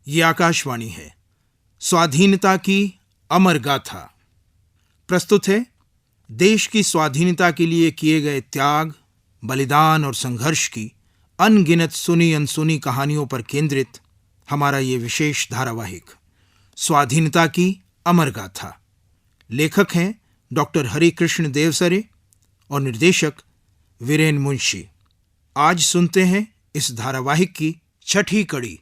ये आकाशवाणी है। स्वाधीनता की अमर गाथा प्रस्तुत है। देश की स्वाधीनता के लिए किए गए त्याग, बलिदान और संघर्ष की अनगिनत सुनी अनसुनी कहानियों पर केंद्रित हमारा ये विशेष धारावाहिक स्वाधीनता की अमर गाथा। लेखक हैं डॉक्टर हरिकृष्ण देवसरे और निर्देशक वीरेन मुंशी। आज सुनते हैं इस धारावाहिक की छठी कड़ी।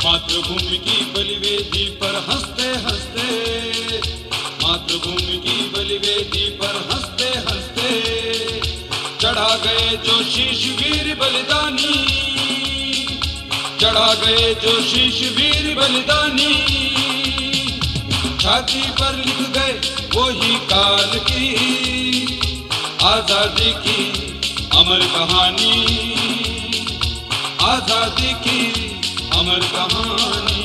मातृभूमि की बलिवेदी पर हंसते हंसते, मातृभूमि की बलिवेदी पर हंसते हंसते चढ़ा गए जो शीश वीर बलिदानी, चढ़ा गए जो शीश वीर बलिदानी। छाती पर लिख गए वही काल की आजादी की अमर कहानी, आजादी की अमर कहानी,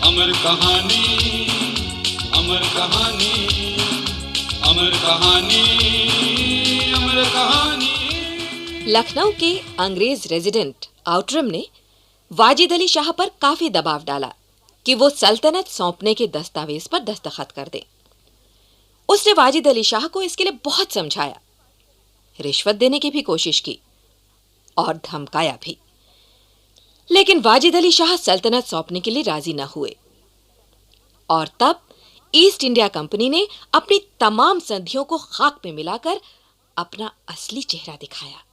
अमर कहानी, अमर कहानी, अमर कहानी, अमर कहानी। लखनऊ के अंग्रेज रेजिडेंट आउटरम ने वाजिद अली शाह पर काफी दबाव डाला कि वो सल्तनत सौंपने के दस्तावेज पर दस्तखत कर दे। उसने वाजिद अली शाह को इसके लिए बहुत समझाया, रिश्वत देने की भी कोशिश की और धमकाया भी, लेकिन वाजिद अली शाह सल्तनत सौंपने के लिए राजी न हुए। और तब ईस्ट इंडिया कंपनी ने अपनी तमाम संधियों को खाक में मिलाकर अपना असली चेहरा दिखाया।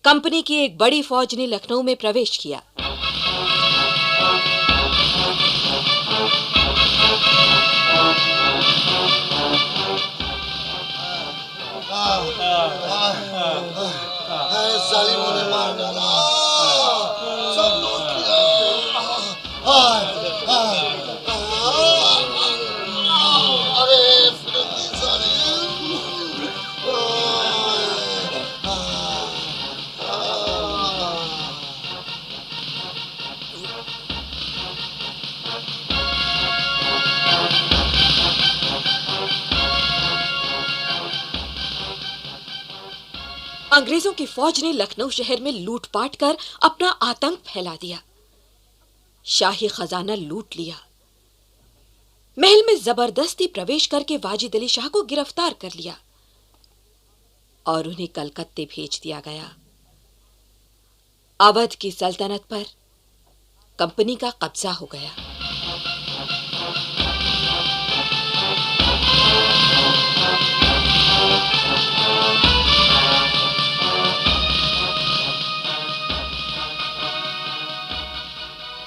कंपनी की एक बड़ी फौज ने लखनऊ में प्रवेश किया। जालिमों ने मार डाला, सब लूट लिया। अरे फिरंगी जालिम, अंग्रेजों की फौज ने लखनऊ शहर में लूटपाट कर अपना आतंक फैला दिया। शाही खजाना लूट लिया। महल में जबरदस्ती प्रवेश करके वाजिद अली शाह को गिरफ्तार कर लिया और उन्हें कलकत्ते भेज दिया गया। अवध की सल्तनत पर कंपनी का कब्जा हो गया।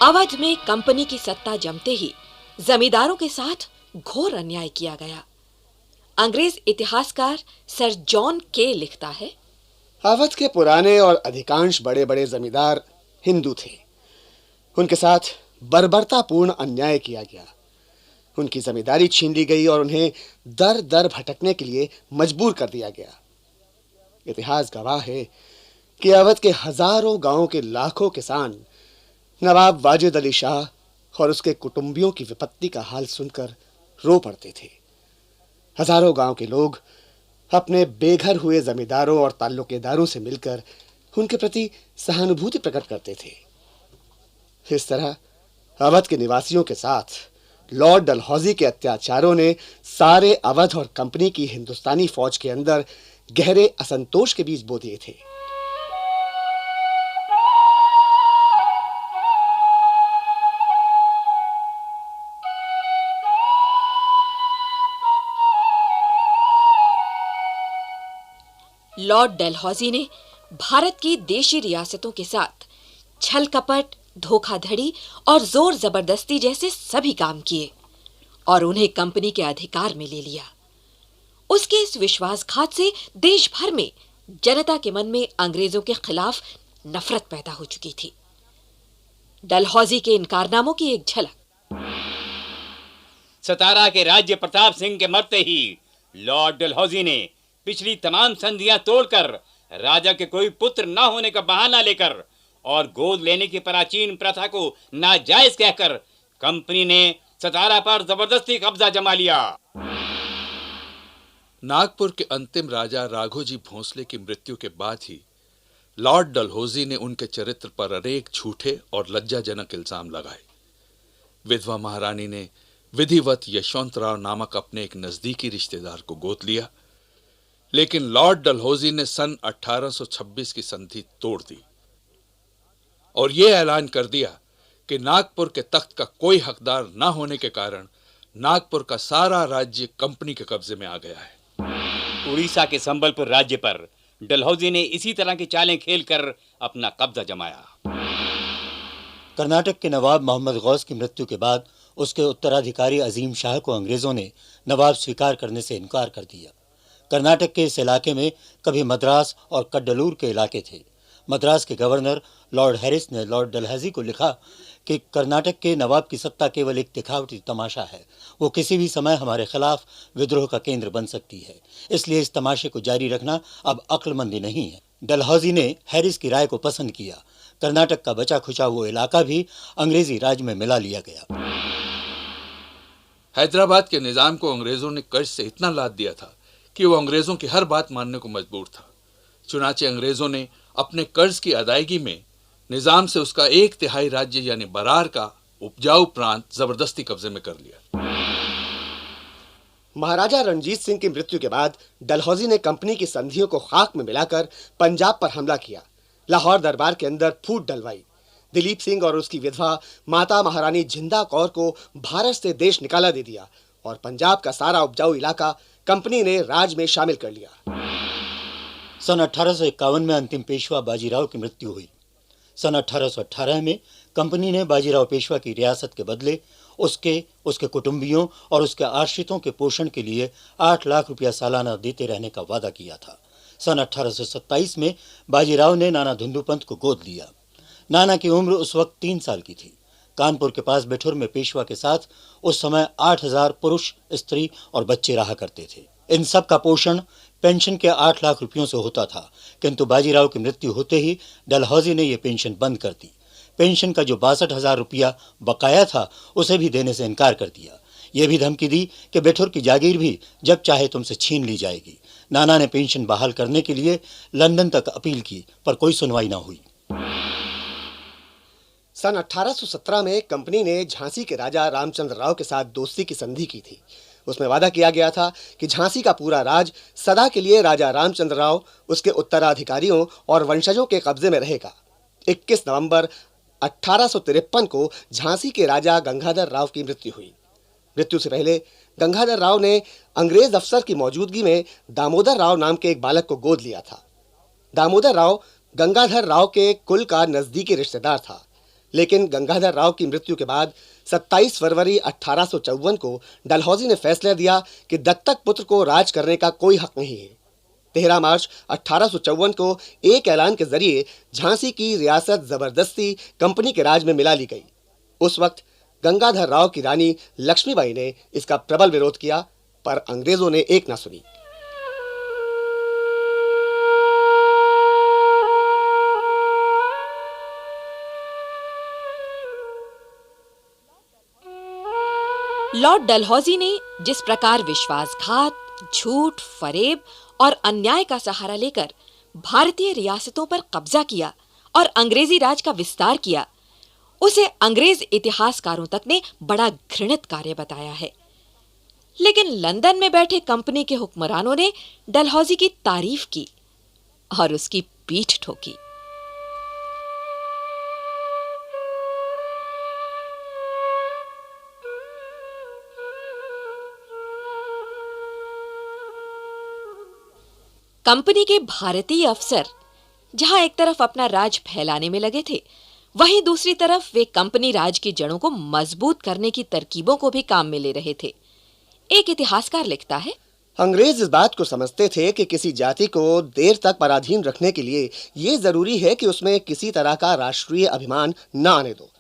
अवध में कंपनी की सत्ता जमते ही जमींदारों के साथ घोर अन्याय किया गया। अंग्रेज इतिहासकार सर जॉन के लिखता है, अवध के पुराने और अधिकांश बड़े बड़े जमींदार हिंदू थे। उनके साथ बर्बरतापूर्ण अन्याय किया गया। उनकी जमींदारी छीन ली गई और उन्हें दर दर भटकने के लिए मजबूर कर दिया गया। इतिहास गवाह है कि अवध के हजारों गांवों के लाखों किसान नवाब वाजिद अली शाह और उसके कुटुंबियों की विपत्ति का हाल सुनकर रो पड़ते थे। हजारों गांव के लोग अपने बेघर हुए जमींदारों और ताल्लुकेदारों से मिलकर उनके प्रति सहानुभूति प्रकट करते थे। इस तरह अवध के निवासियों के साथ लॉर्ड डलहौजी के अत्याचारों ने सारे अवध और कंपनी की हिंदुस्तानी फौज के अंदर गहरे असंतोष के बीज बो दिए थे। लॉर्ड डलहौजी ने भारत की देशी रियासतों के साथ छल कपट, धोखाधड़ी और जोर जबरदस्ती जैसे सभी काम किए और उन्हें कंपनी के अधिकार में ले लिया। उसके इस विश्वासघात से देश भर में जनता के मन में अंग्रेजों के खिलाफ नफरत पैदा हो चुकी थी। डलहौजी के इन कारनामों की एक झलक। सतारा के राज्य प्रताप सिंह के मरते ही लॉर्ड डलहौजी ने पिछली तमाम संधियां तोड़कर राजा के कोई पुत्र न होने का बहाना लेकर और गोद लेने की प्राचीन प्रथा को नाजायज कहकर कंपनी ने सतारा पर जबरदस्ती कब्जा जमा लिया। नागपुर के अंतिम राजा राघोजी भोंसले की मृत्यु के बाद ही लॉर्ड डलहौजी ने उनके चरित्र पर अनेक झूठे और लज्जाजनक इल्जाम लगाए। विधवा महारानी ने विधिवत यशवंतराव नामक अपने एक नजदीकी रिश्तेदार को गोद लिया, लेकिन लॉर्ड डलहौजी ने सन 1826 की संधि तोड़ दी और यह ऐलान कर दिया कि नागपुर के तख्त का कोई हकदार न होने के कारण नागपुर का सारा राज्य कंपनी के कब्जे में आ गया है। उड़ीसा के संबलपुर राज्य पर डलहौजी ने इसी तरह की चालें खेलकर अपना कब्जा जमाया। कर्नाटक के नवाब मोहम्मद गौस की मृत्यु के बाद उसके उत्तराधिकारी अजीम शाह को अंग्रेजों ने नवाब स्वीकार करने से इनकार कर दिया। कर्नाटक के इस इलाके में कभी मद्रास और कड्डलूर के इलाके थे। मद्रास के गवर्नर लॉर्ड हैरिस ने लॉर्ड डलहौजी को लिखा कि कर्नाटक के नवाब की सत्ता केवल एक दिखावटी तमाशा है, वो किसी भी समय हमारे खिलाफ विद्रोह का केंद्र बन सकती है, इसलिए इस तमाशे को जारी रखना अब अक्लमंदी नहीं है। डलहौजी ने हैरिस की राय को पसंद किया। कर्नाटक का बचा खुचा वो इलाका भी अंग्रेजी राज में मिला लिया गया। हैदराबाद के निजाम को अंग्रेजों ने कर्ज से इतना लाद दिया था कि वो अंग्रेजों की हर बात मानने को मजबूर था। चुनाचे अंग्रेजों ने अपने कर्ज की अदायगी में निजाम से उसका 1/3 राज्य यानी बरार का उपजाऊ प्रांत जबरदस्ती कब्जे में कर लिया। महाराजा रणजीत सिंह की मृत्यु के बाद डलहौजी ने कंपनी की संधियों को खाक में मिलाकर पंजाब पर हमला किया। लाहौर दरबार के अंदर फूट डलवाई। दिलीप सिंह और उसकी विधवा माता महारानी जिंदा कौर को भारत से देश निकाला दे दिया और पंजाब का सारा उपजाऊ इलाका कंपनी ने राज में शामिल कर लिया। सन 1851 में अंतिम पेशवा बाजीराव की मृत्यु हुई। सन 1818 में कंपनी ने बाजीराव पेशवा की रियासत के बदले उसके कुटुंबियों और उसके आश्रितों के पोषण के लिए 8 लाख रुपया सालाना देते रहने का वादा किया था। सन 1827 में बाजीराव ने नाना धुंधुपंत को गोद लिया। नाना की उम्र उस वक्त 3 साल की थी। कानपुर के पास बेठुर में पेशवा के साथ उस समय 8000 पुरुष, स्त्री और बच्चे रहा करते थे। इन सब का पोषण पेंशन के 8 लाख रुपयों से होता था, किंतु बाजीराव की मृत्यु होते ही डलहौजी ने यह पेंशन बंद कर दी। पेंशन का जो 62,000 रुपया बकाया था उसे भी देने से इनकार कर दिया। यह भी धमकी दी कि बेठुर की जागीर भी जब चाहे तुमसे छीन ली जाएगी। नाना ने पेंशन बहाल करने के लिए लंदन तक अपील की, पर कोई सुनवाई न हुई। सन 1817 में कंपनी ने झांसी के राजा रामचंद्र राव के साथ दोस्ती की संधि की थी। उसमें वादा किया गया था कि झांसी का पूरा राज सदा के लिए राजा रामचंद्र राव, उसके उत्तराधिकारियों और वंशजों के कब्जे में रहेगा। 21 नवंबर 1853 को झांसी के राजा गंगाधर राव की मृत्यु हुई। मृत्यु से पहले गंगाधर राव ने अंग्रेज अफसर की मौजूदगी में दामोदर राव नाम के एक बालक को गोद लिया था। दामोदर राव गंगाधर राव के कुल का नजदीकी रिश्तेदार था, लेकिन गंगाधर राव की मृत्यु के बाद 27 फरवरी 1854 को डलहौजी ने फैसला दिया कि दत्तक पुत्र को राज करने का कोई हक नहीं है। 13 मार्च 1854 को एक ऐलान के जरिए झांसी की रियासत जबरदस्ती कंपनी के राज में मिला ली गई। उस वक्त गंगाधर राव की रानी लक्ष्मीबाई ने इसका प्रबल विरोध किया, पर अंग्रेजों ने एक ना सुनी। लॉर्ड डलहौजी ने जिस प्रकार विश्वासघात, झूठ, फरेब और अन्याय का सहारा लेकर भारतीय रियासतों पर कब्जा किया और अंग्रेजी राज का विस्तार किया, उसे अंग्रेज इतिहासकारों तक ने बड़ा घृणित कार्य बताया है। लेकिन लंदन में बैठे कंपनी के हुक्मरानों ने डलहौजी की तारीफ की और उसकी पीठ ठोकी। कंपनी के भारतीय अफसर जहां एक तरफ अपना राज फैलाने में लगे थे, वहीं दूसरी तरफ वे कंपनी राज की जड़ों को मजबूत करने की तरकीबों को भी काम में ले रहे थे। एक इतिहासकार लिखता है, अंग्रेज इस बात को समझते थे कि किसी जाति को देर तक पराधीन रखने के लिए ये जरूरी है कि उसमें किसी तरह का राष्ट्रीय अभिमान न आने दो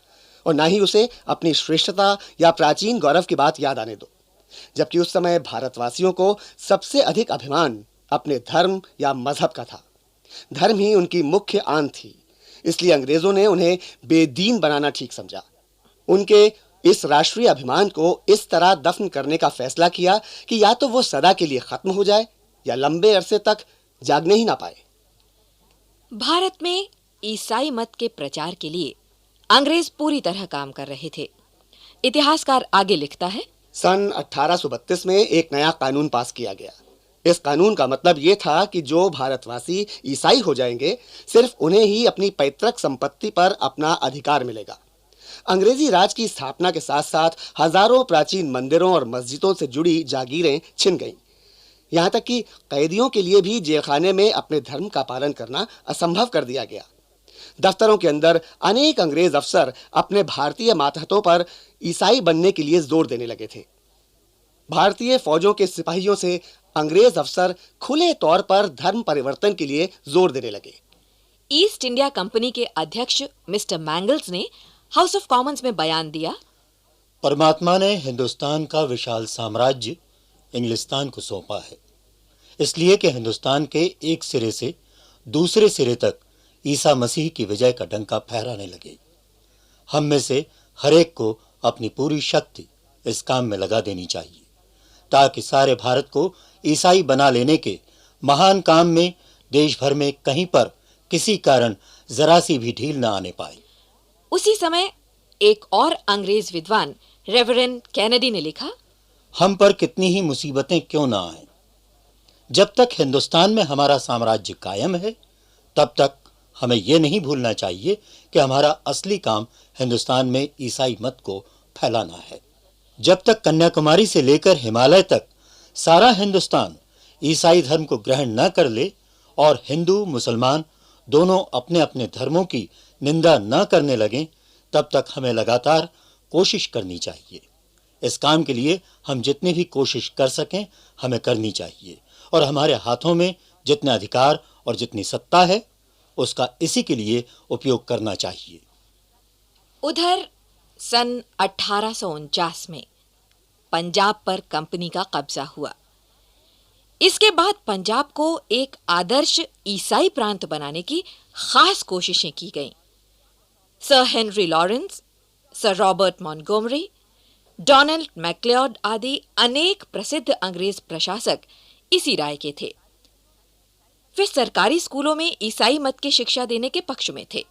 और न ही उसे अपनी श्रेष्ठता या प्राचीन गौरव की बात याद आने दो। जबकि उस समय भारतवासियों को सबसे अधिक अभिमान अपने धर्म या मजहब का था। धर्म ही उनकी मुख्य आन थी, इसलिए अंग्रेजों ने उन्हें बेदीन बनाना ठीक समझा। उनके इस राष्ट्रीय अभिमान को इस तरह दफन करने का फैसला किया कि या तो वो सदा के लिए खत्म हो जाए या लंबे अरसे तक जागने ही ना पाए। भारत में ईसाई मत के प्रचार के लिए अंग्रेज पूरी तरह काम कर रहे थे। इतिहासकार आगे लिखता है, सन 1832 में एक नया कानून पास किया गया। इस कानून का मतलब ये था कि जो भारतवासी ईसाई हो जाएंगे, सिर्फ उन्हें ही अपनी पैतृक संपत्ति पर अपना अधिकार मिलेगा। अंग्रेजी राज की स्थापना के साथ साथ हजारों प्राचीन मंदिरों और मस्जिदों से जुड़ी जागीरें छिन गईं। यहाँ तक कि कैदियों के लिए भी जेलखाने में अपने धर्म का पालन करना असंभव कर दिया गया। दफ्तरों के अंदर अनेक अंग्रेज अफसर अपने भारतीय मातहतों पर ईसाई बनने के लिए जोर देने लगे थे। भारतीय फौजों के सिपाहियों से अंग्रेज अफसर खुले तौर पर धर्म परिवर्तन के लिए जोर देने लगे। ईस्ट इंडिया कंपनी के अध्यक्ष मिस्टर मैंगल्स ने हाउस ऑफ कॉमन्स में बयान दिया, परमात्मा ने हिंदुस्तान का विशाल साम्राज्य इंग्लिस्तान को सौंपा है, इसलिए कि हिंदुस्तान के एक सिरे से दूसरे सिरे तक ईसा मसीह की विजय का डंका फहराने लगे। हम में से हर एक को अपनी पूरी शक्ति इस काम में लगा देनी चाहिए, ताकि सारे भारत को ईसाई बना लेने के महान काम में देश भर में कहीं पर किसी कारण जरा सी भी ढील न आने पाए। उसी समय एक और अंग्रेज विद्वान रेवरेंड कैनेडी ने लिखा, हम पर कितनी ही मुसीबतें क्यों ना आए, जब तक हिंदुस्तान में हमारा साम्राज्य कायम है, तब तक हमें यह नहीं भूलना चाहिए कि हमारा असली काम हिंदुस्तान में ईसाई मत को फैलाना है। जब तक कन्याकुमारी से लेकर हिमालय तक सारा हिंदुस्तान ईसाई धर्म को ग्रहण न कर ले और हिंदू मुसलमान दोनों अपने अपने धर्मों की निंदा न करने लगें, तब तक हमें लगातार कोशिश करनी चाहिए। इस काम के लिए हम जितनी भी कोशिश कर सकें हमें करनी चाहिए, और हमारे हाथों में जितने अधिकार और जितनी सत्ता है उसका इसी के लिए उपयोग करना चाहिए। उधर सन 1849 में पंजाब पर कंपनी का कब्जा हुआ। इसके बाद पंजाब को एक आदर्श ईसाई प्रांत बनाने की खास कोशिशें की गईं। Sir Henry Lawrence, sir Robert Montgomery, Donald McLeod आदि अनेक प्रसिद्ध अंग्रेज प्रशासक इसी राय के थे। वे सरकारी स्कूलों में ईसाई मत की शिक्षा देने के पक्ष में थे।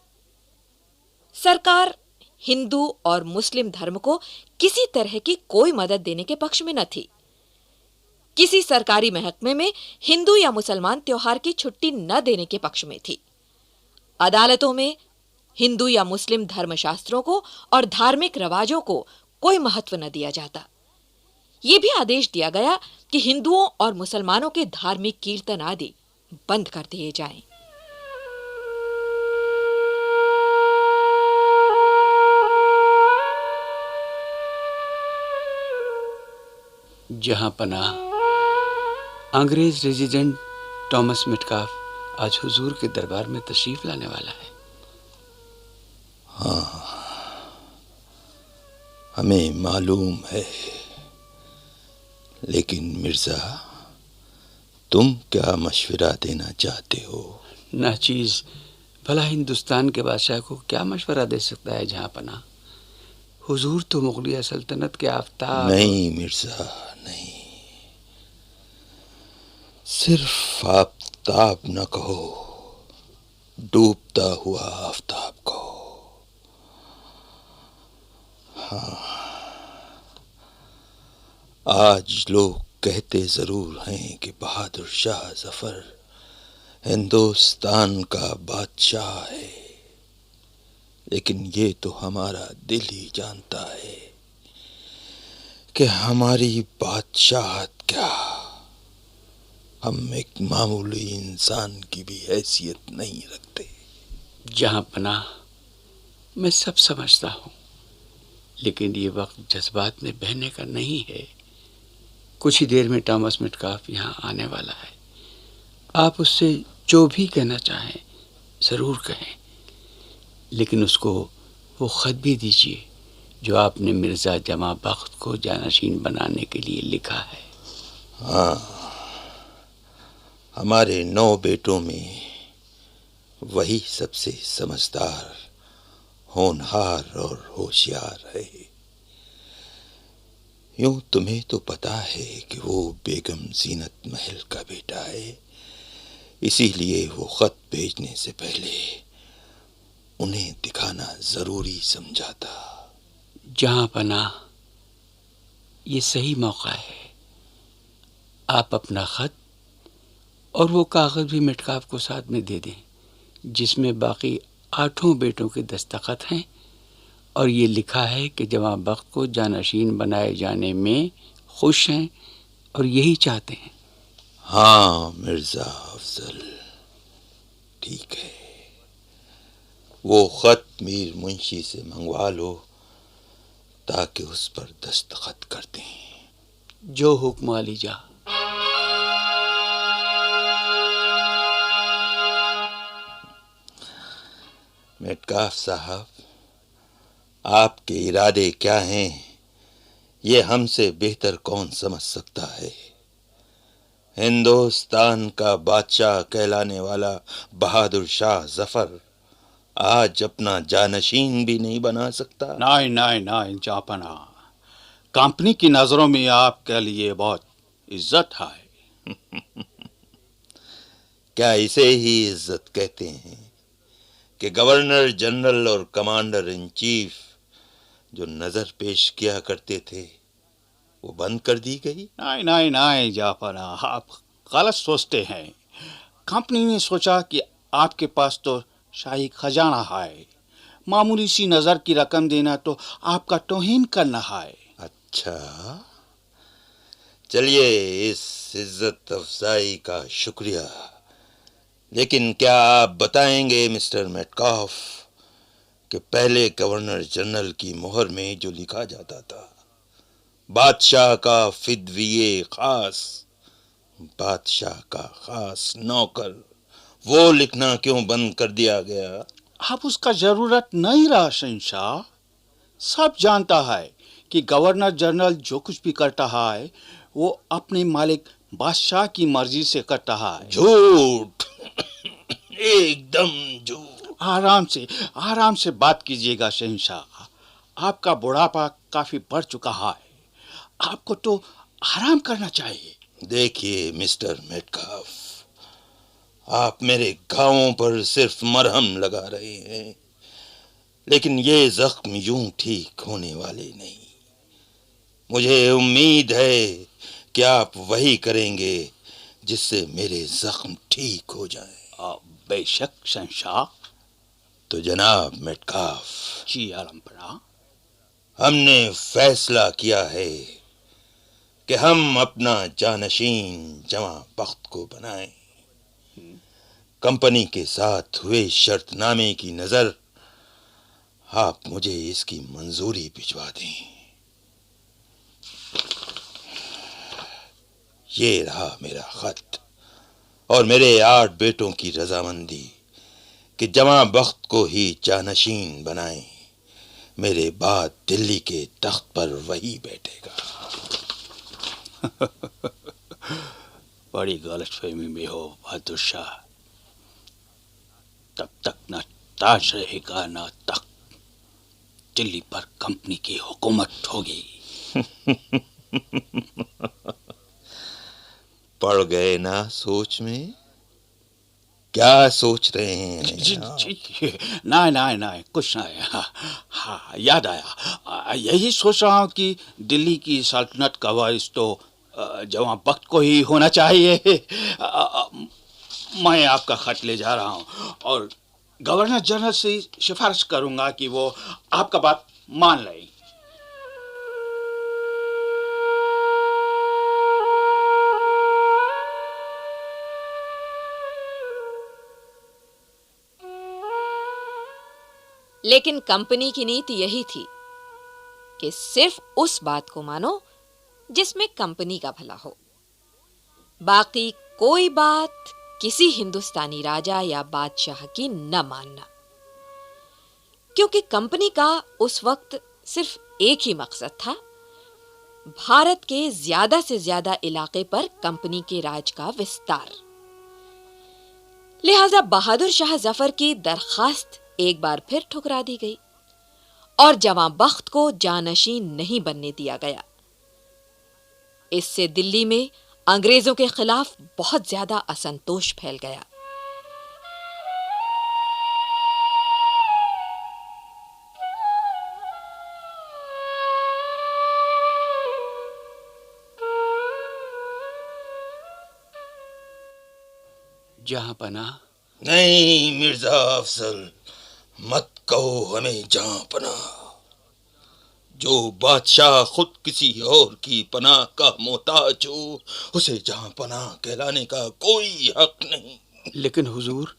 सरकार हिंदू और मुस्लिम धर्म को किसी तरह की कोई मदद देने के पक्ष में न थी। किसी सरकारी महकमे में हिंदू या मुसलमान त्योहार की छुट्टी न देने के पक्ष में थी। अदालतों में हिंदू या मुस्लिम धर्मशास्त्रों को और धार्मिक रिवाजों को कोई महत्व न दिया जाता। यह भी आदेश दिया गया कि हिंदुओं और मुसलमानों के धार्मिक कीर्तन आदि बंद कर दिए जाएं। जहां पनाह अंग्रेज रेजिडेंट टॉमस मेटकाफ आज हुजूर के दरबार में तशरीफ लाने वाला है। हाँ, हमें मालूम है, लेकिन मिर्जा तुम क्या मशवरा देना चाहते हो? नाचीज भला हिंदुस्तान के बादशाह को क्या मशवरा दे सकता है जहां पनाह? हुजूर तो मुगलिया सल्तनत के आफ्ताब। नहीं मिर्जा, नहीं, सिर्फ आफ्ताब न कहो, डूबता हुआ आफ्ताब कहो। हाँ, आज लोग कहते जरूर हैं कि बहादुर शाह जफर हिंदुस्तान का बादशाह है, लेकिन ये तो हमारा दिल ही जानता है कि हमारी बादशाहत क्या, हम एक मामूली इंसान की भी हैसियत नहीं रखते। जहां पनाह मैं सब समझता हूं, लेकिन ये वक्त जज्बात में बहने का नहीं है। कुछ ही देर में टॉमस मेटकाफ यहाँ आने वाला है। आप उससे जो भी कहना चाहें ज़रूर कहें, लेकिन उसको वो ख़त भी दीजिए जो आपने मिर्ज़ा जमा बख्त को जानशीन बनाने के लिए लिखा है। हाँ, हमारे 9 बेटों में वही सबसे समझदार, होनहार और होशियार है। यूं तुम्हें तो पता है कि वो बेगम जीनत महल का बेटा है, इसीलिए वो खत भेजने से पहले उन्हें दिखाना जरूरी समझा था। जहां पना, ये सही मौका है। आप अपना खत और वो कागज भी मेटकाफ को साथ में दे दें, जिसमें बाकी 8 बेटों के दस्तखत हैं और ये लिखा है कि जवां बख्त को जानशीन बनाए जाने में खुश हैं और यही चाहते हैं। हाँ मिर्जा अफजल, ठीक है। वो खत मीर मुंशी से मंगवा लो ताकि उस पर दस्तखत कर दें। जो हुक्म अलीजा। मेटकाफ साहब, आपके इरादे क्या हैं, ये हमसे बेहतर कौन समझ सकता है। हिंदुस्तान का बादशाह कहलाने वाला बहादुर शाह जफर आज अपना जानशीन भी नहीं बना सकता। नहीं नहीं नहीं जापना, कंपनी की नजरों में आपके लिए बहुत इज्जत है। क्या इसे ही इज्जत कहते हैं कि गवर्नर जनरल और कमांडर इन चीफ जो नजर पेश किया करते थे वो बंद कर दी गई? नहीं नहीं नहीं जापना, आप गलत सोचते हैं। कंपनी ने सोचा कि आपके पास तो शाही खजाना है, मामूली सी नजर की रकम देना तो आपका तौहीन करना है। अच्छा, चलिए इस इज्जत अफजाई का शुक्रिया, लेकिन क्या आप बताएंगे मिस्टर मेटकाफ कि पहले गवर्नर जनरल की मोहर में जो लिखा जाता था बादशाह का फिदविये खास, बादशाह का खास नौकर, वो लिखना क्यों बंद कर दिया गया? अब उसका जरूरत नहीं रहा शहंशाह। सब जानता है कि गवर्नर जनरल जो कुछ भी करता है वो अपने मालिक बादशाह की मर्जी से करता है। झूठ, एकदम झूठ। आराम से बात कीजिएगा शहंशाह, आपका बुढ़ापा काफी बढ़ चुका है, आपको तो आराम करना चाहिए। देखिए मिस्टर मेटकाफ, आप मेरे घावों पर सिर्फ मरहम लगा रहे हैं, लेकिन ये जख्म यूं ठीक होने वाले नहीं। मुझे उम्मीद है कि आप वही करेंगे जिससे मेरे जख्म ठीक हो जाएं। बेशक शहंशाह। तो जनाब मेटकाफ, जी आलमपना, हमने फैसला किया है कि हम अपना जानशीन जवां बख्त को बनाएं। कंपनी के साथ हुए शर्तनामे की नजर आप मुझे इसकी मंजूरी भिजवा दें। ये रहा मेरा खत और मेरे 8 बेटों की रजामंदी कि जवां बख्त को ही जानशीन बनाएं। मेरे बाद दिल्ली के तख्त पर वही बैठेगा। बड़ी गलतफहमी में हो बहादुर शाह। तब तक न ताज रहेगा न तख्त, दिल्ली पर कंपनी की हुकूमत होगी। पड़ गए ना सोच में? क्या सोच रहे हैं? जी, नहीं कुछ नहीं। हाँ, याद आया। यही सोच रहा हूँ कि दिल्ली की सल्तनत का वारिस तो जवां बख्त को ही होना चाहिए। मैं आपका खत ले जा रहा हूँ और गवर्नर जनरल से सिफारिश करूंगा कि वो आपका बात मान लें। लेकिन कंपनी की नीति यही थी कि सिर्फ उस बात को मानो जिसमें कंपनी का भला हो, बाकी कोई बात किसी हिंदुस्तानी राजा या बादशाह की न मानना, क्योंकि कंपनी का उस वक्त सिर्फ एक ही मकसद था, भारत के ज्यादा से ज्यादा इलाके पर कंपनी के राज का विस्तार। लिहाजा बहादुर शाह जफर की दरखास्त एक बार फिर ठुकरा दी गई और जवां बख्त को जानशीन नहीं बनने दिया गया। इससे दिल्ली में अंग्रेजों के खिलाफ बहुत ज्यादा असंतोष फैल गया। जहां पना। नहीं मिर्जा अफजल, मत कहो हमें जहां पनाह। जो बादशाह खुद किसी और की पनाह का मोहताज हो, उसे जहां पनाह कहलाने का कोई हक नहीं। लेकिन हुजूर,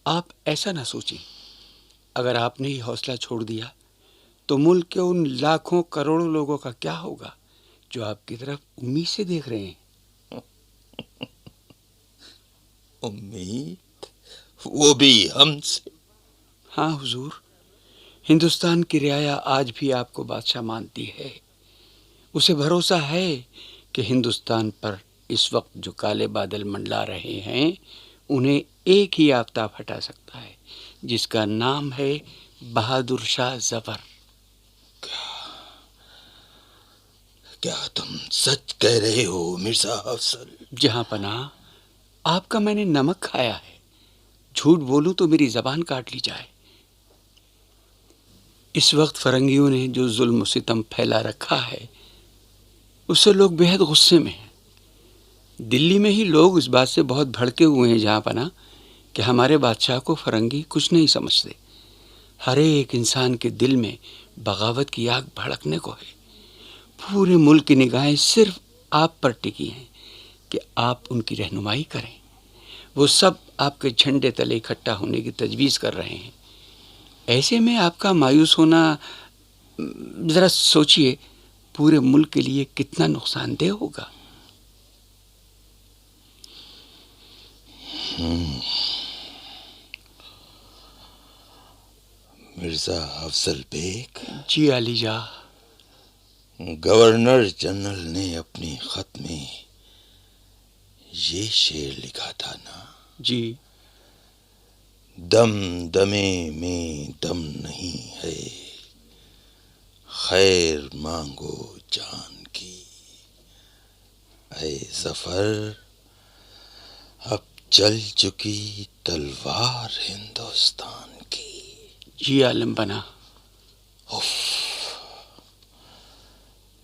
आप ऐसा ना सोचिए। अगर आपने ही हौसला छोड़ दिया तो मुल्क के उन लाखों करोड़ों लोगों का क्या होगा जो आपकी तरफ उम्मीद से देख रहे हैं। उम्मीद? वो भी हमसे? हाँ हुजूर, हिंदुस्तान की रियाया आज भी आपको बादशाह मानती है। उसे भरोसा है कि हिंदुस्तान पर इस वक्त जो काले बादल मंडला रहे हैं उन्हें एक ही आफताब हटा सकता है, जिसका नाम है बहादुर शाह जफर। क्या तुम सच कह रहे हो मिर्जा अफजल? जहां पनाह, आपका मैंने नमक खाया है। झूठ बोलूं तो मेरी जबान काट ली जाए। इस वक्त फरंगियों ने जो जुल्म सितम फैला रखा है उससे लोग बेहद गुस्से में हैं। दिल्ली में ही लोग इस बात से बहुत भड़के हुए हैं जहां पना कि हमारे बादशाह को फरंगी कुछ नहीं समझते। हर एक इंसान के दिल में बगावत की आग भड़कने को है। पूरे मुल्क की निगाहें सिर्फ आप पर टिकी हैं कि आप उनकी रहनुमाई करें। वो सब आपके झंडे तले इकट्ठा होने की तजवीज़ कर रहे हैं। ऐसे में आपका मायूस होना, ज़रा सोचिए, पूरे मुल्क के लिए कितना नुकसानदेह होगा। मिर्जा अफजल बेग। जी अलीजा। गवर्नर जनरल ने अपनी खत में ये शेर लिखा था ना? जी। दम दमे में दम नहीं है, खैर मांगो जान की। ऐ जफर, अब चल चुकी तलवार हिंदुस्तान की। जी आलम बना। उफ,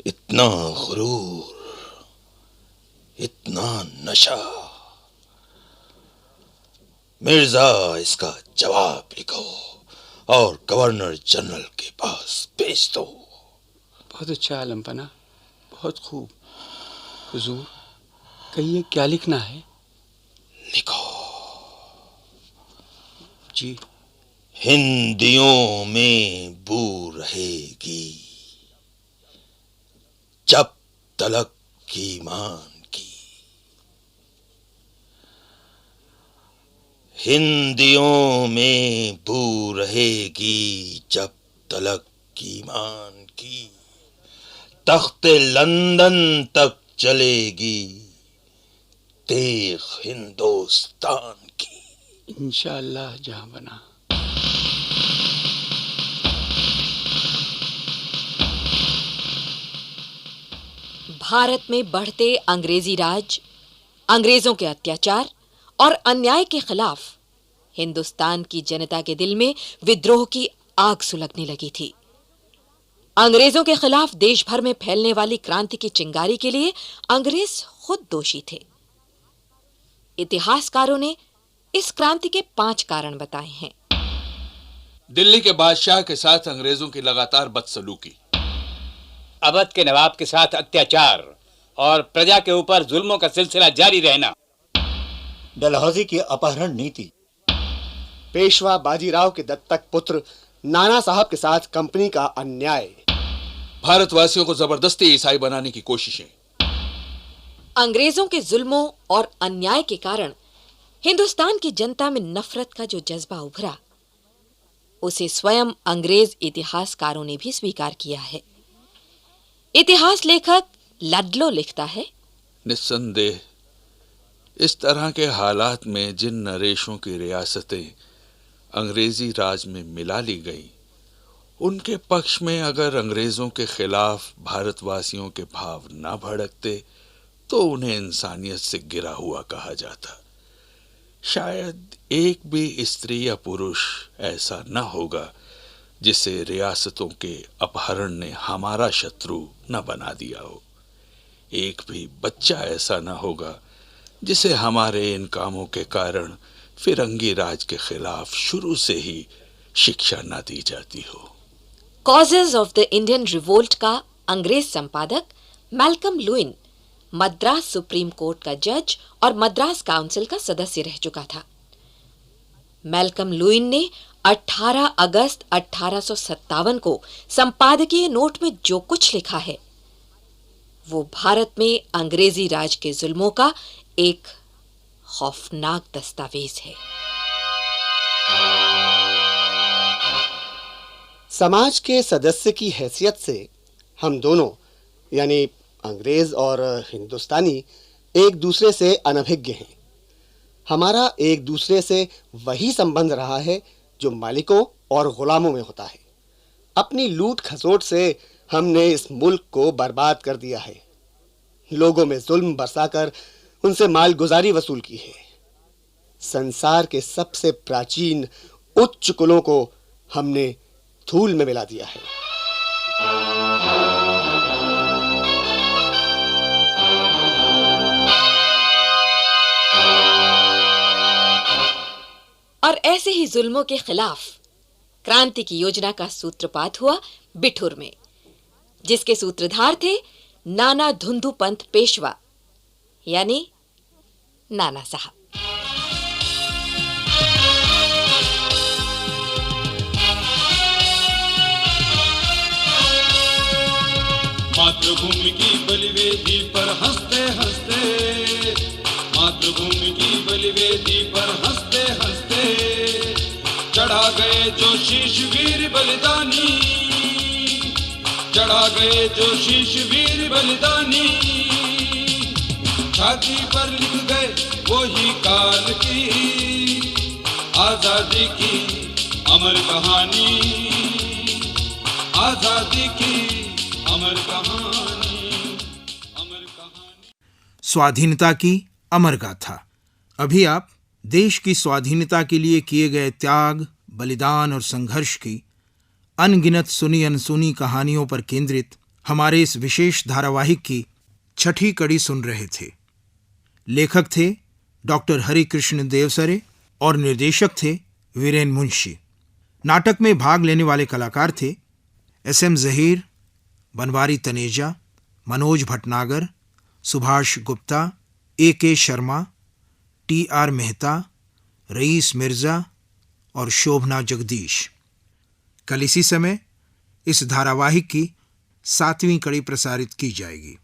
इतना गुरूर, इतना नशा। मिर्जा, इसका जवाब लिखो और गवर्नर जनरल के पास भेज दो। बहुत अच्छा आलम बना, बहुत खूब। हुजूर, कहिए क्या लिखना है? लिखो। जी। हिंदियों में बू रहेगी जब तलक ईमान की। हिंदियों में बू रहेगी जब तलक ईमान की। तख्ते लंदन तक चलेगी तेग हिंदुस्तान की। इंशाअल्लाह जहां बना। भारत में बढ़ते अंग्रेजी राज, अंग्रेजों के अत्याचार और अन्याय के खिलाफ हिंदुस्तान की जनता के दिल में विद्रोह की आग सुलगने लगी थी। अंग्रेजों के खिलाफ देश भर में फैलने वाली क्रांति की चिंगारी के लिए अंग्रेज खुद दोषी थे। इतिहासकारों ने इस क्रांति के 5 कारण बताए हैं। दिल्ली के बादशाह के साथ अंग्रेजों की लगातार बदसलूकी, अवध के नवाब के साथ अत्याचार और प्रजा के ऊपर जुल्मों का सिलसिला जारी रहना, डलहौजी की अपहरण नीति, पेशवा बाजीराव के दत्तक पुत्र नाना साहब के साथ कंपनी का अन्याय, भारतवासियों को जबरदस्ती ईसाई बनाने की कोशिशें। अंग्रेजों के जुल्मों और अन्याय के कारण हिंदुस्तान की जनता में नफरत का जो जज्बा उभरा, उसे स्वयं अंग्रेज इतिहासकारों ने भी स्वीकार किया है। इतिहास लेखक लडलो लिखता है, निस्संदेह इस तरह के हालात में जिन नरेशों की रियासतें अंग्रेजी राज में मिला ली गई, उनके पक्ष में अगर अंग्रेजों के खिलाफ भारतवासियों के भाव न भड़कते तो उन्हें इंसानियत से गिरा हुआ कहा जाता। शायद एक भी स्त्री या पुरुष ऐसा न होगा जिसे रियासतों के अपहरण ने हमारा शत्रु न बना दिया हो। एक भी बच्चा ऐसा न होगा जिसे हमारे इन कामों के कारण फिरंगी राज के खिलाफ शुरू से ही शिक्षा न दी जाती हो। Causes of the Indian revolt का अंग्रेज संपादक Malcolm Lewin Madras supreme court का जज और मद्रास काउंसिल का सदस्य रह चुका था। मैल्कम लुइन ने 18 अगस्त 1857 को संपादकीय नोट में जो कुछ लिखा है वो भारत में अंग्रेजी राज के जुल्मों का एक खौफनाक दस्तावेज है। समाज के सदस्य की हैसियत से हम दोनों यानी अंग्रेज और हिंदुस्तानी एक दूसरे से अनभिज्ञ हैं। हमारा एक दूसरे से वही संबंध रहा है जो मालिकों और गुलामों में होता है। अपनी लूट खसोट से हमने इस मुल्क को बर्बाद कर दिया है। लोगों में जुल्म बरसाकर उनसे मालगुजारी वसूल की है। संसार के सबसे प्राचीन उच्च कुलों को हमने धूल में मिला दिया है। और ऐसे ही जुल्मों के खिलाफ क्रांति की योजना का सूत्रपात हुआ बिठूर में, जिसके सूत्रधार थे नाना धुंधु पंत पेशवा यानी नाना साहब। मातृभूमि की बलिवेदी पर हंसते हंसते, मातृभूमि की बलिवेदी पर हंसते हंसते चढ़ा गए जो शीश वीर बलिदानी, चढ़ा गए जो शीश वीर बलिदानी। छाती पर लिख गए वही काल की आजादी की अमर कहानी, आजादी की अमर कहानी, अमर कहानी। स्वाधीनता की अमर गाथा। अभी आप देश की स्वाधीनता के लिए किए गए त्याग, बलिदान और संघर्ष की अनगिनत सुनी अनसुनी कहानियों पर केंद्रित हमारे इस विशेष धारावाहिक की 6ठी कड़ी सुन रहे थे। लेखक थे डॉक्टर हरिकृष्ण देवसरे और निर्देशक थे वीरेन मुंशी। नाटक में भाग लेने वाले कलाकार थे SM Zaheer, Banwari Taneja, Manoj Bhatnagar, Subhash Gupta, AK Sharma, TR Mehta, Raees Mirza और शोभना जगदीश। कल इसी समय इस धारावाहिक की 7वीं कड़ी प्रसारित की जाएगी।